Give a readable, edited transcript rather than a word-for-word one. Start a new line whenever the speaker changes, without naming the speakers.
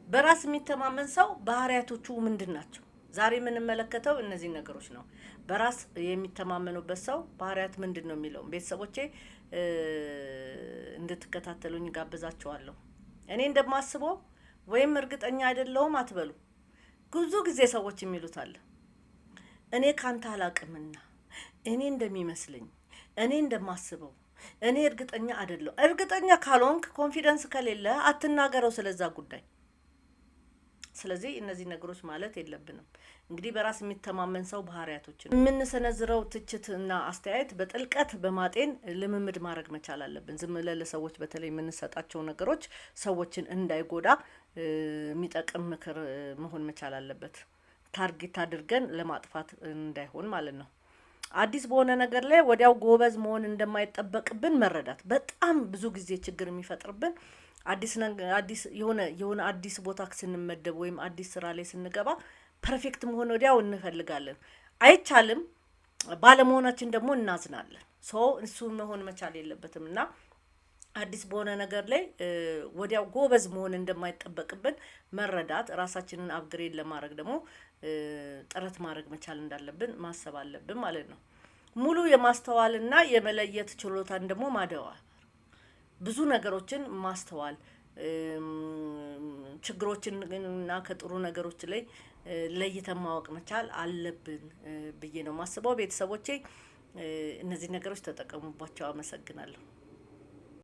በራስ የሚተማመን ሰው ባህሪያቶቹ ምንድናቸው? ዛሬ የምንመለከተው እነዚህ ነገሮች ነው። በራስ የሚተማመኑበት ሰው ባህሪያት ምንድነው የሚለው ቤተሰቦቼ እንድትከታተሉኝ ጋብዛቸዋለሁ። እኔ እንደማስበው ወይም እርግጠኛ አይደለሁም አትበሉ። ብዙ ጊዜ ሰዎች የሚሉት አለ እኔ ካንተ አላቅምና እኔ እንደሚመስለኝ እኔ እንደማስበው እኔ እርግጠኛ አይደለሁ። እርግጠኛ ካልሆንክ ኮንፊደንስ ከሌለ አትናገረው ስለዛ ጉዳይ። ስለዚህ እነዚህ ነገሮች ማለት የለብንም። እንግዲህ በራስ የሚተማመን ሰው ባህሪያቶችን የምንሰነዝረው ትችትና አስተያየት በጥልቀት በማጤን ልምምድ ማድረግ መቻል አለብን። ዝም ብለን ለሰዎች በተለይ የምንሰጣቸው ነገሮች ሰዎችን እንዳይጎዳ የሚጠቅም ምክር መሆን መቻል አለበት። ታርጌት አድርገን ለማጥፋት እንዳይሆን ማለት ነው። አዲስ በሆነ ነገር ላይ ወዲያው ጎበዝ መሆን እንደማይጠበቅብን መረዳት በጣም ብዙ ጊዜ ችግር የሚፈጥርብን አዲስ የሆነ አዲስ ቦታ ስንመደብ ወይም አዲስ ስራ ላይ ስንገባ ፐርፌክት መሆን ወዲያው እንፈልጋለን። አይቻልም። ባለመሆናችን ደግሞ እናዝናለን። እሱ መሆን መቻል የለበትም እና አዲስ በሆነ ነገር ላይ ወዲያው ጎበዝ መሆን እንደማይጠበቅብን መረዳት፣ ራሳችንን አፕግሬድ ለማድረግ ደግሞ ጥረት ማድረግ መቻል እንዳለብን ማሰብ አለብን ማለት ነው። ሙሉ የማስተዋልና የመለየት ችሎታን ደግሞ ማደዋል። ብዙ ነገሮችን ማስተዋል ችግሮችን እና ከጥሩ ነገሮች ላይ ለይተን ማወቅ መቻል አለብን ብዬ ነው የማስበው። ቤተሰቦቼ እነዚህ ነገሮች ተጠቀሙባቸው። አመሰግናለሁ።